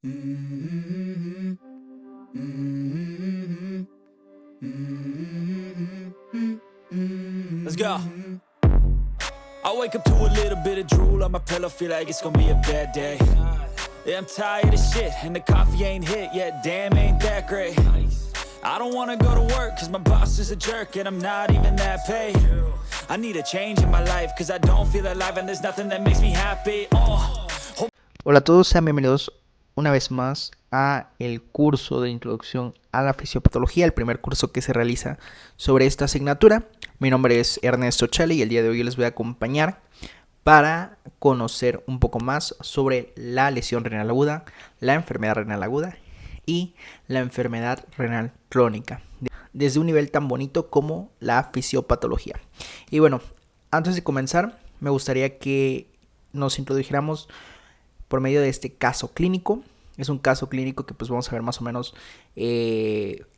Let's go. I wake up to a little bit of drool on my pillow, feel like it's gonna be a bad day. Yeah, I'm tired of shit, and the coffee ain't hit yet, damn, ain't that great. I don't wanna go to work, cause my boss is a jerk, and I'm not even that paid. I need a change in my life, cause I don't feel alive, and there's nothing that makes me happy. Hola a todos, sean bienvenidos una vez más a el curso de introducción a la fisiopatología, el primer curso que se realiza sobre esta asignatura. Mi nombre es Ernesto Chale y el día de hoy les voy a acompañar para conocer un poco más sobre la lesión renal aguda, la enfermedad renal aguda y la enfermedad renal crónica, desde un nivel tan bonito como la fisiopatología. Y bueno, antes de comenzar, me gustaría que nos introdujéramos por medio de este caso clínico. Es un caso clínico que pues vamos a ver más o menos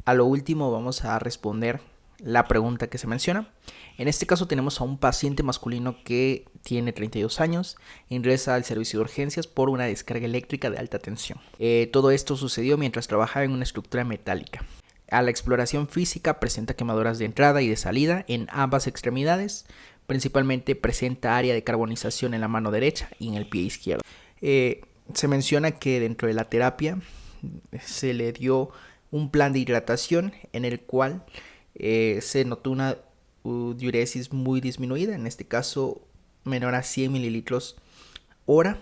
a lo último vamos a responder la pregunta que se menciona. En este caso tenemos a un paciente masculino que tiene 32 años, ingresa al servicio de urgencias por una descarga eléctrica de alta tensión. Todo esto sucedió mientras trabajaba en una estructura metálica. A la exploración física presenta quemaduras de entrada y de salida en ambas extremidades. Principalmente presenta área de carbonización en la mano derecha y en el pie izquierdo. Se menciona que dentro de la terapia se le dio un plan de hidratación en el cual se notó una diuresis muy disminuida, en este caso menor a 100 mililitros hora,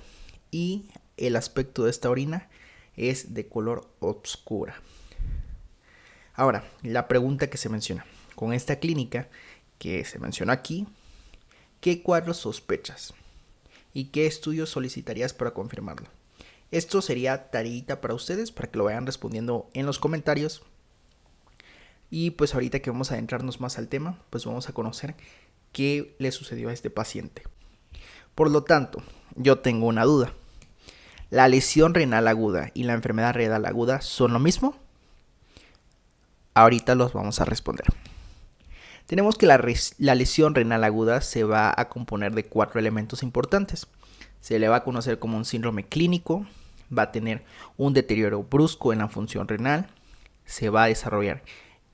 y el aspecto de esta orina es de color oscura. Ahora, la pregunta que se menciona, con esta clínica que se menciona aquí, ¿qué cuadros sospechas? ¿Y qué estudios solicitarías para confirmarlo? Esto sería tareita para ustedes, para que lo vayan respondiendo en los comentarios. Y pues ahorita que vamos a adentrarnos más al tema, pues vamos a conocer qué le sucedió a este paciente. Por lo tanto, yo tengo una duda. ¿La lesión renal aguda y la enfermedad renal aguda son lo mismo? Ahorita los vamos a responder. Tenemos que la lesión renal aguda se va a componer de 4 elementos importantes. Se le va a conocer como un síndrome clínico, va a tener un deterioro brusco en la función renal, se va a desarrollar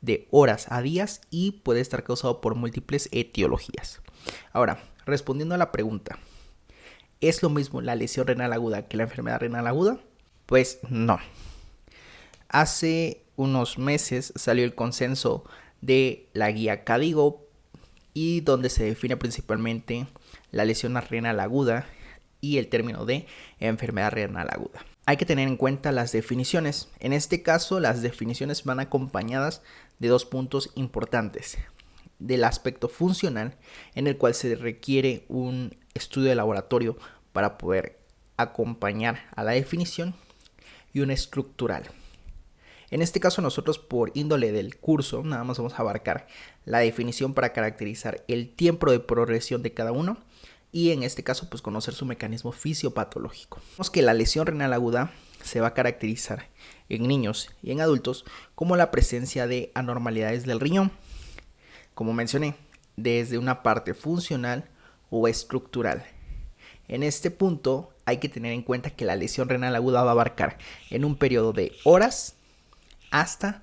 de horas a días y puede estar causado por múltiples etiologías. Ahora, respondiendo a la pregunta, ¿es lo mismo la lesión renal aguda que la enfermedad renal aguda? Pues no. Hace unos meses salió el consenso de la guía KDIGO y donde se define principalmente la lesión renal aguda y el término de enfermedad renal aguda. Hay que tener en cuenta las definiciones. En este caso, las definiciones van acompañadas de 2 puntos importantes. Del aspecto funcional, en el cual se requiere un estudio de laboratorio para poder acompañar a la definición, y un estructural. En este caso nosotros por índole del curso nada más vamos a abarcar la definición para caracterizar el tiempo de progresión de cada uno y en este caso pues conocer su mecanismo fisiopatológico. Vemos que la lesión renal aguda se va a caracterizar en niños y en adultos como la presencia de anormalidades del riñón, como mencioné, desde una parte funcional o estructural. En este punto hay que tener en cuenta que la lesión renal aguda va a abarcar en un periodo de horas hasta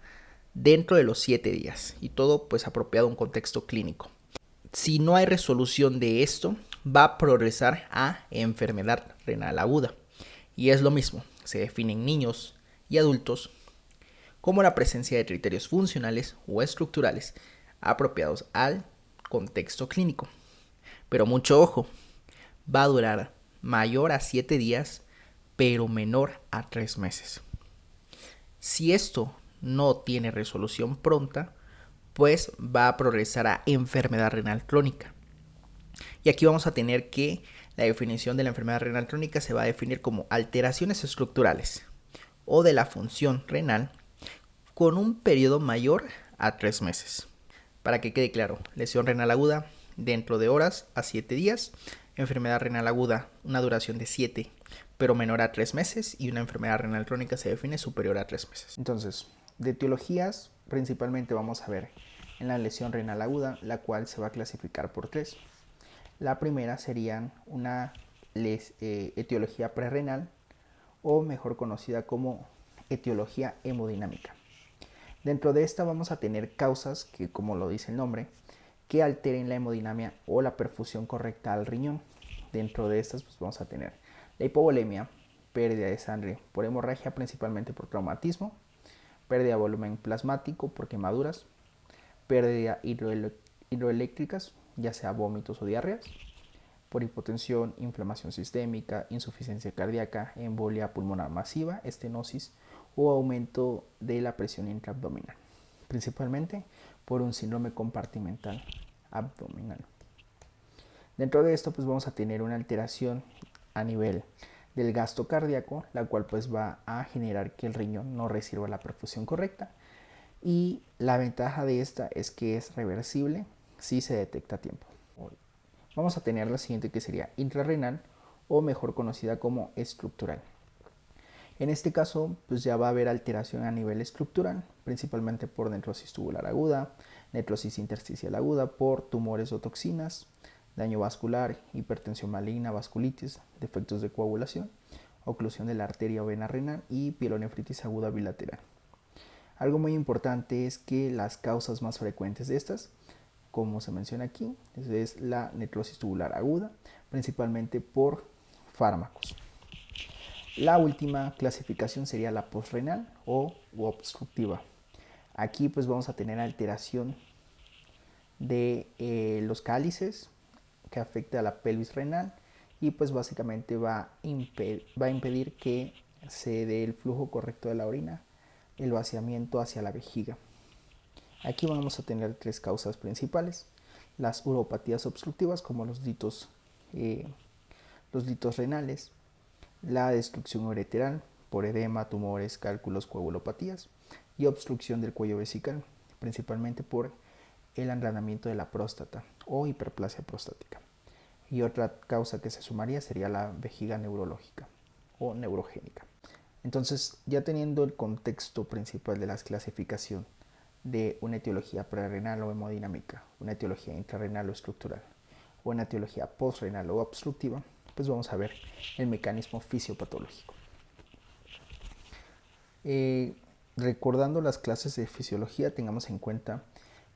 dentro de los 7 días y todo pues apropiado a un contexto clínico. Si no hay resolución de esto, va a progresar a enfermedad renal aguda y es lo mismo, se define en niños y adultos como la presencia de criterios funcionales o estructurales apropiados al contexto clínico. Pero mucho ojo, va a durar mayor a 7 días, pero menor a 3 meses. Si esto no tiene resolución pronta, pues va a progresar a enfermedad renal crónica. Y aquí vamos a tener que la definición de la enfermedad renal crónica se va a definir como alteraciones estructurales o de la función renal con un periodo mayor a 3 meses. Para que quede claro, lesión renal aguda dentro de horas a 7 días, enfermedad renal aguda una duración de 7 pero menor a 3 meses y una enfermedad renal crónica se define superior a 3 meses. Entonces, de etiologías principalmente vamos a ver en la lesión renal aguda, la cual se va a clasificar por 3. La primera sería una etiología prerrenal o mejor conocida como etiología hemodinámica. Dentro de esta vamos a tener causas que, como lo dice el nombre, que alteren la hemodinamia o la perfusión correcta al riñón. Dentro de estas pues vamos a tener la hipovolemia, pérdida de sangre por hemorragia, principalmente por traumatismo, pérdida de volumen plasmático por quemaduras, pérdida hidroeléctricas, ya sea vómitos o diarreas, por hipotensión, inflamación sistémica, insuficiencia cardíaca, embolia pulmonar masiva, estenosis o aumento de la presión intraabdominal, principalmente por un síndrome compartimental abdominal. Dentro de esto pues vamos a tener una alteración a nivel del gasto cardíaco, la cual pues va a generar que el riñón no reciba la perfusión correcta, y la ventaja de esta es que es reversible si se detecta a tiempo. Vamos a tener la siguiente, que sería intrarrenal, o mejor conocida como estructural. En este caso pues ya va a haber alteración a nivel estructural, principalmente por necrosis tubular aguda, necrosis intersticial aguda, por tumores o toxinas, daño vascular, hipertensión maligna, vasculitis, defectos de coagulación, oclusión de la arteria o vena renal y pielonefritis aguda bilateral. Algo muy importante es que las causas más frecuentes de estas, como se menciona aquí, es la necrosis tubular aguda, principalmente por fármacos. La última clasificación sería la postrenal o obstructiva. Aquí pues vamos a tener alteración de los cálices que afecta a la pelvis renal, y pues básicamente va a impedir que se dé el flujo correcto de la orina, el vaciamiento hacia la vejiga. Aquí vamos a tener tres causas principales: las uropatías obstructivas, como los litos renales, la destrucción ureteral por edema, tumores, cálculos, coagulopatías, y obstrucción del cuello vesical, principalmente por el engranamiento de la próstata o hiperplasia prostática. Y otra causa que se sumaría sería la vejiga neurológica o neurogénica. Entonces, ya teniendo el contexto principal de la clasificación de una etiología prerrenal o hemodinámica, una etiología intrarrenal o estructural, o una etiología postrenal o obstructiva, pues vamos a ver el mecanismo fisiopatológico. Recordando las clases de fisiología, tengamos en cuenta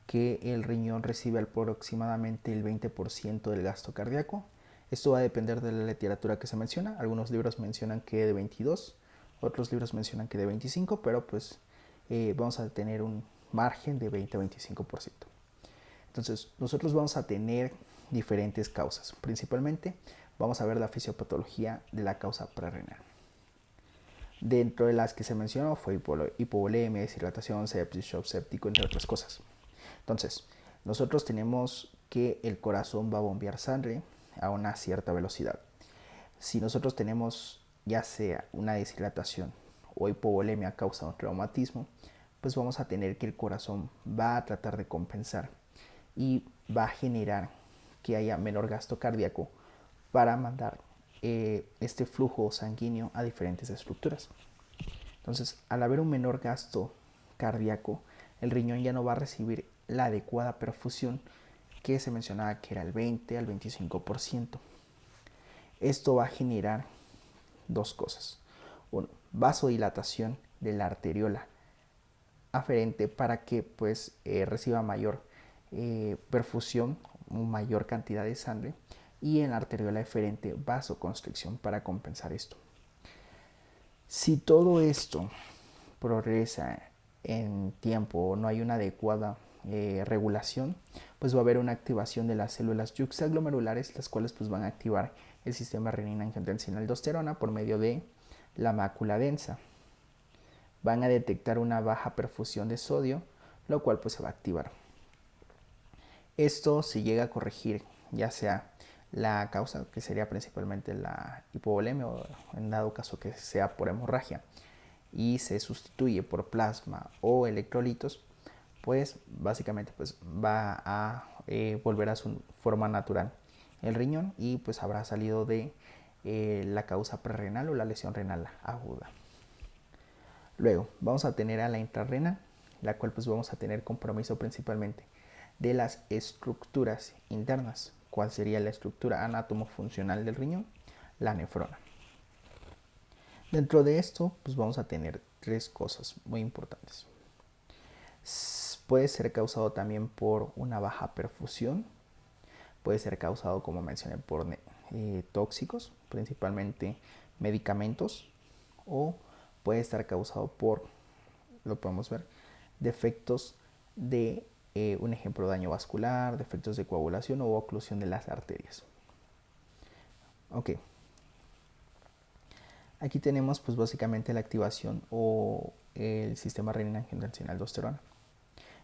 que el riñón recibe aproximadamente el 20% del gasto cardíaco. Esto va a depender de la literatura que se menciona. Algunos libros mencionan que de 22, otros libros mencionan que de 25, pero pues vamos a tener un margen de 20-25%. Entonces nosotros vamos a tener diferentes causas. Principalmente vamos a ver la fisiopatología de la causa prerrenal. Dentro de las que se mencionó fue hipovolemia, deshidratación, sepsis, shock séptico, entre otras cosas. Entonces, nosotros tenemos que el corazón va a bombear sangre a una cierta velocidad. Si nosotros tenemos ya sea una deshidratación o hipovolemia a causa de un traumatismo, pues vamos a tener que el corazón va a tratar de compensar y va a generar que haya menor gasto cardíaco para mandar este flujo sanguíneo a diferentes estructuras. Entonces, al haber un menor gasto cardíaco, el riñón ya no va a recibir la adecuada perfusión que se mencionaba que era el 20 al 25%. Esto va a generar dos cosas: uno, vasodilatación de la arteriola aferente para que pues reciba mayor perfusión, mayor cantidad de sangre, y en la arteriola eferente vasoconstricción para compensar esto. Si todo esto progresa en tiempo o no hay una adecuada regulación, pues va a haber una activación de las células yuxtaglomerulares, las cuales pues van a activar el sistema renina-angiotensina-aldosterona por medio de la mácula densa. Van a detectar una baja perfusión de sodio, lo cual pues se va a activar. Esto se llega a corregir, ya sea la causa, que sería principalmente la hipovolemia, o en dado caso que sea por hemorragia, y se sustituye por plasma o electrolitos, pues básicamente pues va a volver a su forma natural el riñón, y pues habrá salido de la causa prerrenal o la lesión renal aguda. Luego vamos a tener a la intrarrenal, la cual pues vamos a tener compromiso principalmente de las estructuras internas. ¿Cuál sería la estructura anatomofuncional del riñón? La nefrona. Dentro de esto, pues vamos a tener tres cosas muy importantes. Puede ser causado también por una baja perfusión, puede ser causado, como mencioné, por tóxicos, principalmente medicamentos, o puede estar causado por, lo podemos ver, defectos de, un ejemplo, daño vascular, defectos de coagulación o oclusión de las arterias. Ok. Aquí tenemos pues básicamente la activación o el sistema renina-angiotensina-aldosterona,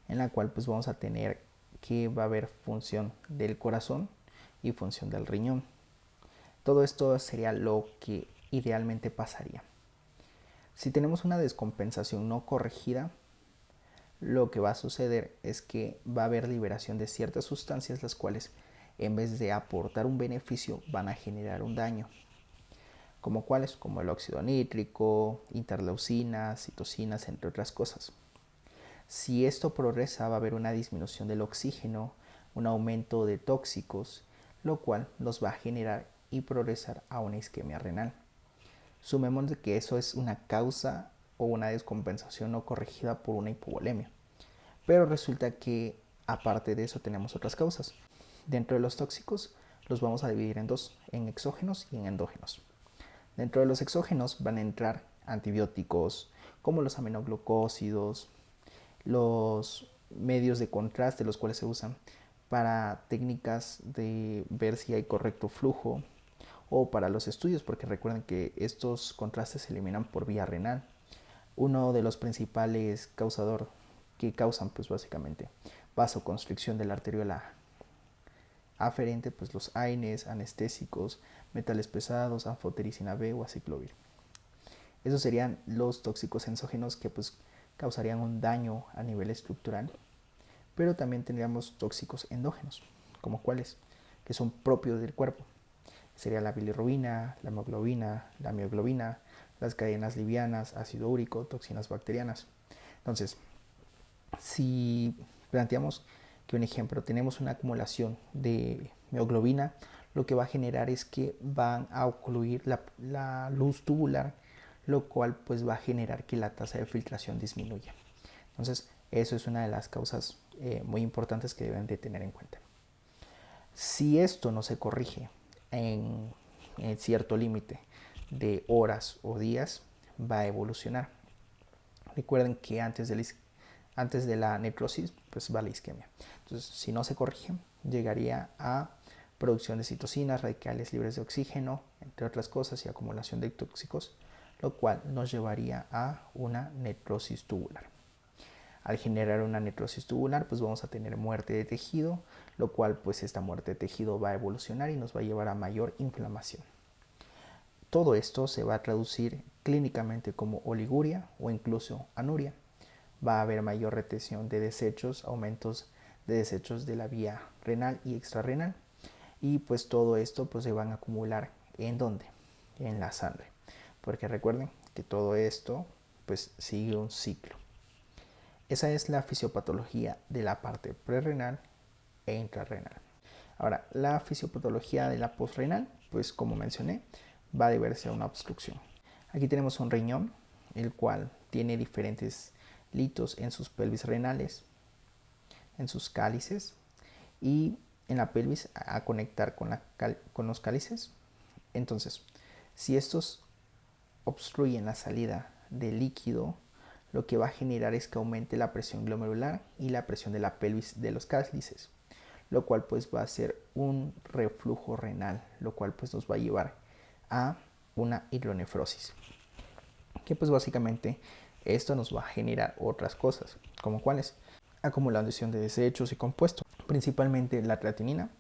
en la cual pues vamos a tener que va a haber función del corazón y función del riñón. Todo esto sería lo que idealmente pasaría. Si tenemos una descompensación no corregida, lo que va a suceder es que va a haber liberación de ciertas sustancias, las cuales en vez de aportar un beneficio van a generar un daño. ¿Como cuáles? Como el óxido nítrico, interleucinas, citocinas, entre otras cosas. Si esto progresa, va a haber una disminución del oxígeno, un aumento de tóxicos, lo cual nos va a generar y progresar a una isquemia renal. Sumemos de que eso es una causa o una descompensación no corregida por una hipovolemia. Pero resulta que aparte de eso tenemos otras causas. Dentro de los tóxicos los vamos a dividir en dos, en exógenos y en endógenos. Dentro de los exógenos van a entrar antibióticos como los aminoglucósidos, los medios de contraste, los cuales se usan para técnicas de ver si hay correcto flujo o para los estudios, porque recuerden que estos contrastes se eliminan por vía renal. Uno de los principales causadores que causan pues básicamente vasoconstricción de la arteriola aferente, pues los AINES, anestésicos, metales pesados, anfotericina B o aciclovir. Esos serían los tóxicos exógenos que pues causarían un daño a nivel estructural, pero también tendríamos tóxicos endógenos, como cuáles, que son propios del cuerpo. Sería la bilirrubina, la hemoglobina, la mioglobina, las cadenas livianas, ácido úrico, toxinas bacterianas. Entonces, si planteamos que un ejemplo, tenemos una acumulación de mioglobina, lo que va a generar es que van a ocluir la luz tubular, lo cual pues va a generar que la tasa de filtración disminuya. Entonces, eso es una de las causas muy importantes que deben de tener en cuenta. Si esto no se corrige en cierto límite de horas o días, va a evolucionar. Recuerden que antes de la necrosis, pues va la isquemia. Entonces, si no se corrige, llegaría a producción de citocinas, radicales libres de oxígeno, entre otras cosas, y acumulación de tóxicos, lo cual nos llevaría a una necrosis tubular. Al generar una necrosis tubular, pues vamos a tener muerte de tejido, lo cual pues esta muerte de tejido va a evolucionar y nos va a llevar a mayor inflamación. Todo esto se va a traducir clínicamente como oliguria o incluso anuria. Va a haber mayor retención de desechos, aumentos de desechos de la vía renal y extrarrenal, y pues todo esto pues se van a acumular ¿en dónde? En la sangre, porque recuerden que todo esto pues sigue un ciclo. Esa es la fisiopatología de la parte prerrenal e intrarrenal. Ahora, la fisiopatología de la postrenal, pues como mencioné, va a deberse a una obstrucción. Aquí tenemos un riñón, el cual tiene diferentes litos en sus pelvis renales, en sus cálices y en la pelvis a conectar con los cálices. Entonces, si estos obstruyen la salida de líquido, lo que va a generar es que aumente la presión glomerular y la presión de la pelvis de los cálices, lo cual pues va a ser un reflujo renal, lo cual pues nos va a llevar a una hidronefrosis, que pues básicamente esto nos va a generar otras cosas, como cuáles: acumulación de desechos y compuestos, principalmente la creatinina,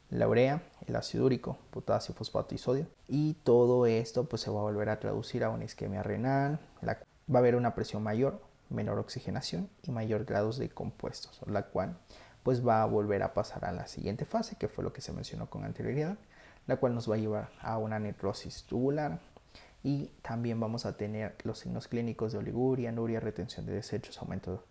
la urea, el ácido úrico, potasio, fosfato y sodio. Y todo esto pues se va a volver a traducir a una isquemia renal, va a haber una presión mayor, menor oxigenación y mayor grados de compuestos, la cual pues va a volver a pasar a la siguiente fase, que fue lo que se mencionó con anterioridad, la cual nos va a llevar a una necrosis tubular, y también vamos a tener los signos clínicos de oliguria, anuria, retención de desechos, aumento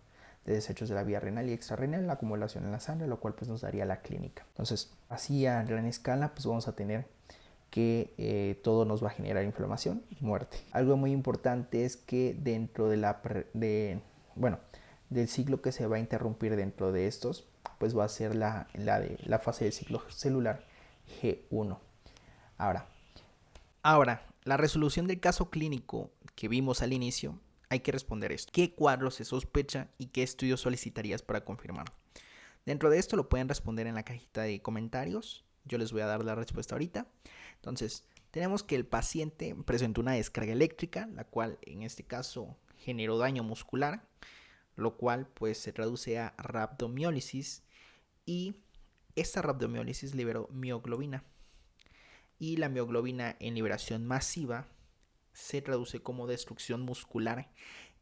de desechos de la vía renal y extrarrenal, la acumulación en la sangre, lo cual pues nos daría la clínica. Entonces, así a gran escala pues vamos a tener que todo nos va a generar inflamación y muerte. Algo muy importante es que dentro de del ciclo que se va a interrumpir dentro de estos, pues va a ser la fase del ciclo celular G1. Ahora, la resolución del caso clínico que vimos al inicio, hay que responder esto. ¿Qué cuadro se sospecha y qué estudios solicitarías para confirmarlo? Dentro de esto lo pueden responder en la cajita de comentarios. Yo les voy a dar la respuesta ahorita. Entonces, tenemos que el paciente presentó una descarga eléctrica, la cual en este caso generó daño muscular, lo cual pues se traduce a rhabdomiólisis, y esta rhabdomiólisis liberó mioglobina. Y la mioglobina en liberación masiva se traduce como destrucción muscular,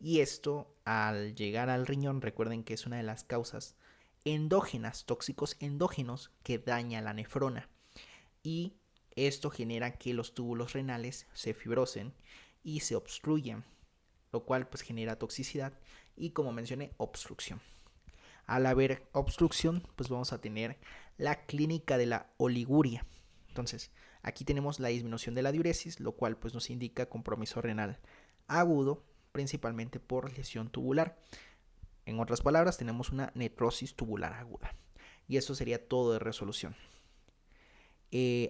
y esto al llegar al riñón, recuerden que es una de las causas endógenas, tóxicos endógenos que daña la nefrona, y esto genera que los túbulos renales se fibrosen y se obstruyen, lo cual pues genera toxicidad y, como mencioné, obstrucción. Al haber obstrucción, pues vamos a tener la clínica de la oliguria. Entonces, aquí tenemos la disminución de la diuresis, lo cual pues nos indica compromiso renal agudo, principalmente por lesión tubular. En otras palabras, tenemos una necrosis tubular aguda. Y eso sería todo de resolución.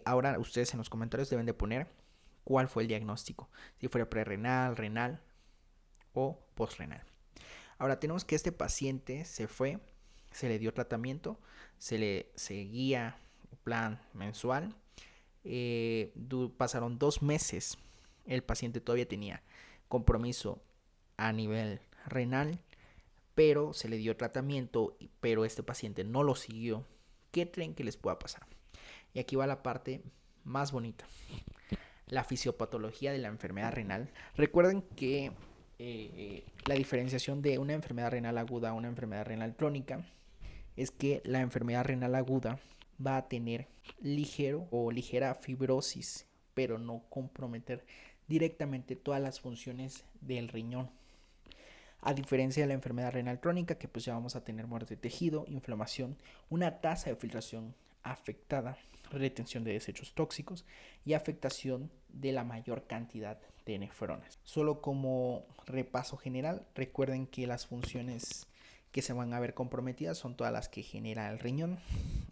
Ahora ustedes en los comentarios deben de poner cuál fue el diagnóstico, si fuera prerrenal, renal o postrenal. Ahora tenemos que este paciente se fue, se le dio tratamiento, se le seguía plan mensual, pasaron 2 meses, el paciente todavía tenía compromiso a nivel renal, pero se le dio tratamiento, pero este paciente no lo siguió. ¿Qué creen que les pueda pasar? Y aquí va la parte más bonita, la fisiopatología de la enfermedad renal. Recuerden que la diferenciación de una enfermedad renal aguda a una enfermedad renal crónica es que la enfermedad renal aguda va a tener ligera fibrosis, pero no comprometer directamente todas las funciones del riñón. A diferencia de la enfermedad renal crónica, que pues ya vamos a tener muerte de tejido, inflamación, una tasa de filtración afectada, retención de desechos tóxicos y afectación de la mayor cantidad de nefronas. Solo como repaso general, recuerden que las funciones que se van a ver comprometidas son todas las que genera el riñón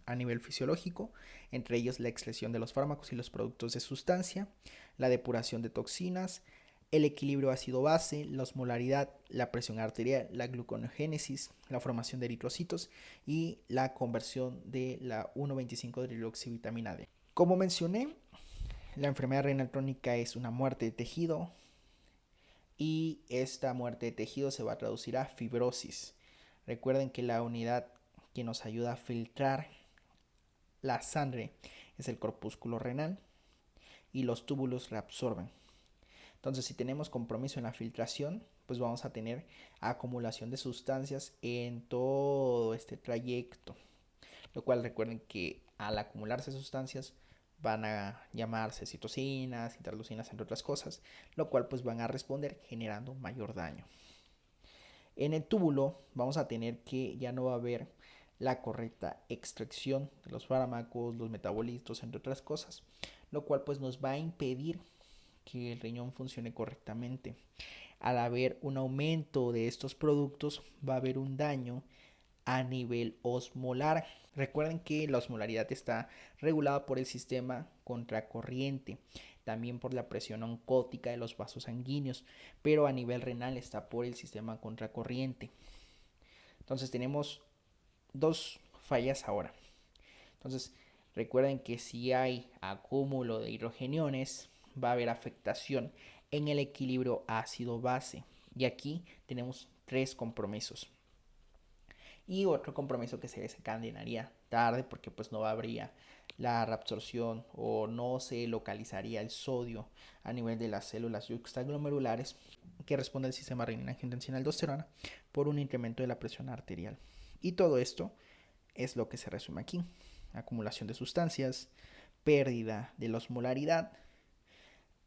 a nivel fisiológico, entre ellos la excreción de los fármacos y los productos de sustancia, la depuración de toxinas, el equilibrio ácido-base, la osmolaridad, la presión arterial, la gluconeogénesis, la formación de eritrocitos y la conversión de la 1,25-hidroxivitamina D. Como mencioné, la enfermedad renal crónica es una muerte de tejido, y esta muerte de tejido se va a traducir a fibrosis. Recuerden que la unidad que nos ayuda a filtrar la sangre es el corpúsculo renal y los túbulos reabsorben. Entonces, si tenemos compromiso en la filtración, pues vamos a tener acumulación de sustancias en todo este trayecto, lo cual recuerden que al acumularse sustancias van a llamarse citocinas, interleucinas, entre otras cosas, lo cual pues van a responder generando mayor daño. En el túbulo vamos a tener que ya no va a haber la correcta extracción de los fármacos, los metabolitos, entre otras cosas, lo cual pues nos va a impedir que el riñón funcione correctamente. Al haber un aumento de estos productos, va a haber un daño a nivel osmolar. Recuerden que la osmolaridad está regulada por el sistema contracorriente, también por la presión oncótica de los vasos sanguíneos, pero a nivel renal está por el sistema contracorriente. Entonces tenemos 2 fallas ahora. Entonces recuerden que si hay acúmulo de hidrogeniones, va a haber afectación en el equilibrio ácido-base, y aquí tenemos 3 compromisos. Y otro compromiso que se desencadenaría tarde porque pues no habría la reabsorción o no se localizaría el sodio a nivel de las células yuxtaglomerulares, que responde al sistema renina-angiotensina-aldosterona, por un incremento de la presión arterial. Y todo esto es lo que se resume aquí: acumulación de sustancias, pérdida de la osmolaridad,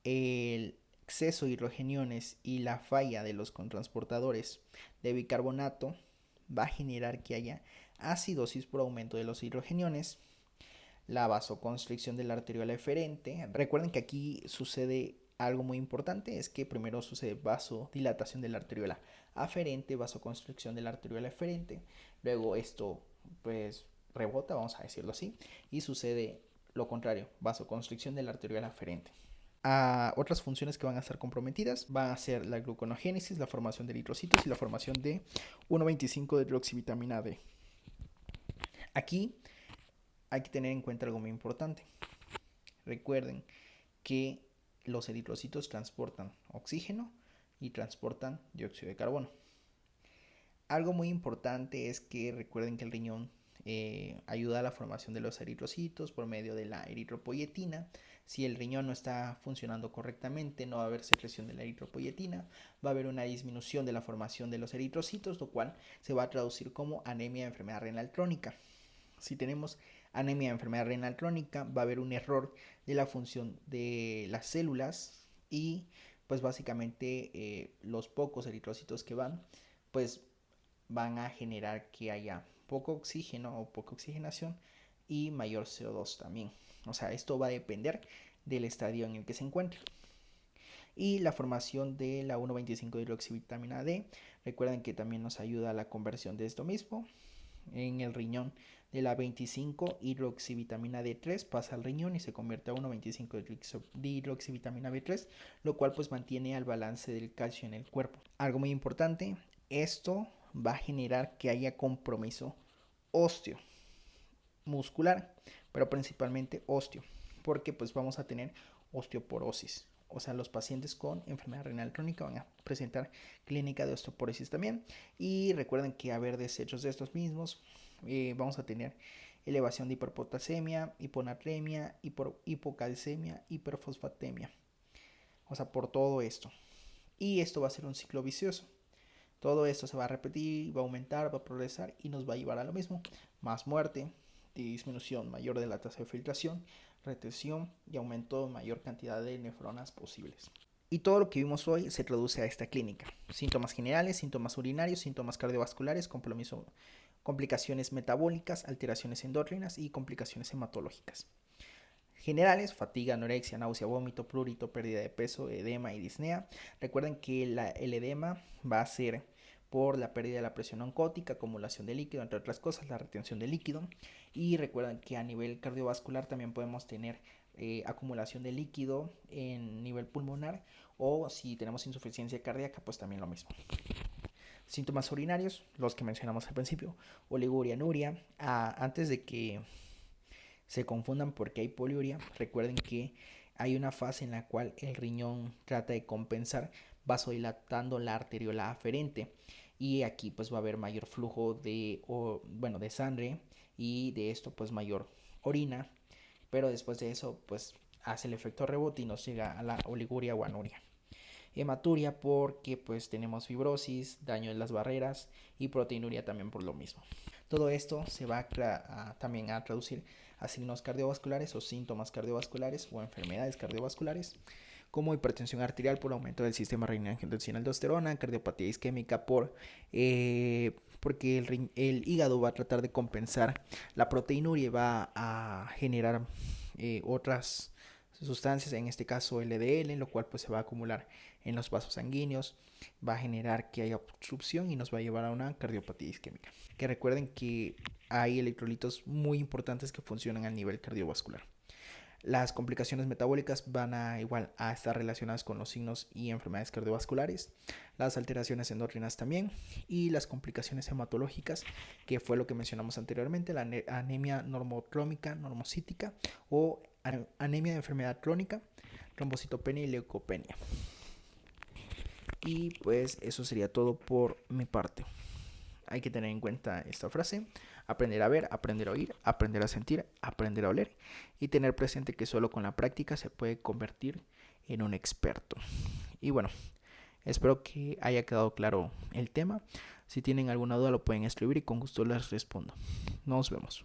el exceso de hidrogeniones y la falla de los contransportadores de bicarbonato va a generar que haya acidosis por aumento de los hidrogeniones, la vasoconstricción de la arteriola eferente. Recuerden que aquí sucede algo muy importante, es que primero sucede vasodilatación de la arteriola aferente, vasoconstricción de la arteriola eferente, luego esto pues rebota, vamos a decirlo así, y sucede lo contrario, vasoconstricción de la arteriola aferente. Otras funciones que van a estar comprometidas van a ser la gluconogénesis, la formación de eritrocitos y la formación de 1,25 de hidroxivitamina D. Aquí hay que tener en cuenta algo muy importante. Recuerden que los eritrocitos transportan oxígeno y transportan dióxido de carbono. Algo muy importante es que recuerden que el riñón ayuda a la formación de los eritrocitos por medio de la eritropoyetina. Si el riñón no está funcionando correctamente, no va a haber secreción de la eritropoyetina, va a haber una disminución de la formación de los eritrocitos, lo cual se va a traducir como anemia de enfermedad renal crónica. Si tenemos anemia de enfermedad renal crónica, va a haber un error de la función de las células y pues básicamente los pocos eritrocitos que van, pues van a generar que haya poco oxígeno o poca oxigenación y mayor CO2 también. O sea, esto va a depender del estadio en el que se encuentre. Y la formación de la 1,25 hidroxivitamina D, recuerden que también nos ayuda a la conversión de esto mismo. En el riñón de la 25 hidroxivitamina D3 pasa al riñón y se convierte a 1,25 de hidroxivitamina B3, lo cual pues mantiene al balance del calcio en el cuerpo. Algo muy importante, esto va a generar que haya compromiso óseo, muscular, pero principalmente óseo, porque pues vamos a tener osteoporosis. O sea, los pacientes con enfermedad renal crónica van a presentar clínica de osteoporosis también. Y recuerden que a haber desechos de estos mismos, vamos a tener elevación de hiperpotasemia, hiponatremia, hipocalcemia, hiperfosfatemia. O sea, por todo esto. Y esto va a ser un ciclo vicioso. Todo esto se va a repetir, va a aumentar, va a progresar y nos va a llevar a lo mismo. Más muerte, disminución mayor de la tasa de filtración, retención y aumento de mayor cantidad de nefronas posibles. Y todo lo que vimos hoy se traduce a esta clínica. Síntomas generales, síntomas urinarios, síntomas cardiovasculares, complicaciones metabólicas, alteraciones endocrinas y complicaciones hematológicas. Generales, fatiga, anorexia, náusea, vómito, prurito, pérdida de peso, edema y disnea. Recuerden que el edema va a ser por la pérdida de la presión oncótica, acumulación de líquido, entre otras cosas, la retención de líquido. Y recuerden que a nivel cardiovascular también podemos tener acumulación de líquido en nivel pulmonar, o si tenemos insuficiencia cardíaca, pues también lo mismo. Síntomas urinarios, los que mencionamos al principio, oliguria, anuria. Antes de que se confundan porque hay poliuria, recuerden que hay una fase en la cual el riñón trata de compensar vasodilatando la arteriola aferente, y aquí pues va a haber mayor flujo de sangre, y de esto pues mayor orina, pero después de eso pues hace el efecto rebote y nos llega a la oliguria o anuria. Hematuria porque pues tenemos fibrosis, daño en las barreras, y proteinuria también por lo mismo. Todo esto se va también a traducir a signos cardiovasculares o síntomas cardiovasculares o enfermedades cardiovasculares, como hipertensión arterial por aumento del sistema renina-angiotensina-aldosterona, cardiopatía isquémica porque el hígado va a tratar de compensar la proteinuria y va a generar otras sustancias, en este caso LDL, lo cual pues se va a acumular en los vasos sanguíneos, va a generar que haya obstrucción y nos va a llevar a una cardiopatía isquémica. Que recuerden que hay electrolitos muy importantes que funcionan a nivel cardiovascular. Las complicaciones metabólicas van a estar relacionadas con los signos y enfermedades cardiovasculares, las alteraciones endócrinas también, y las complicaciones hematológicas, que fue lo que mencionamos anteriormente, la anemia normoclómica, normocítica o anemia de enfermedad crónica, trombocitopenia y leucopenia. Y pues eso sería todo por mi parte. Hay que tener en cuenta esta frase: aprender a ver, aprender a oír, aprender a sentir, aprender a oler, y tener presente que solo con la práctica se puede convertir en un experto. Y bueno, espero que haya quedado claro el tema. Si tienen alguna duda lo pueden escribir y con gusto les respondo. Nos vemos.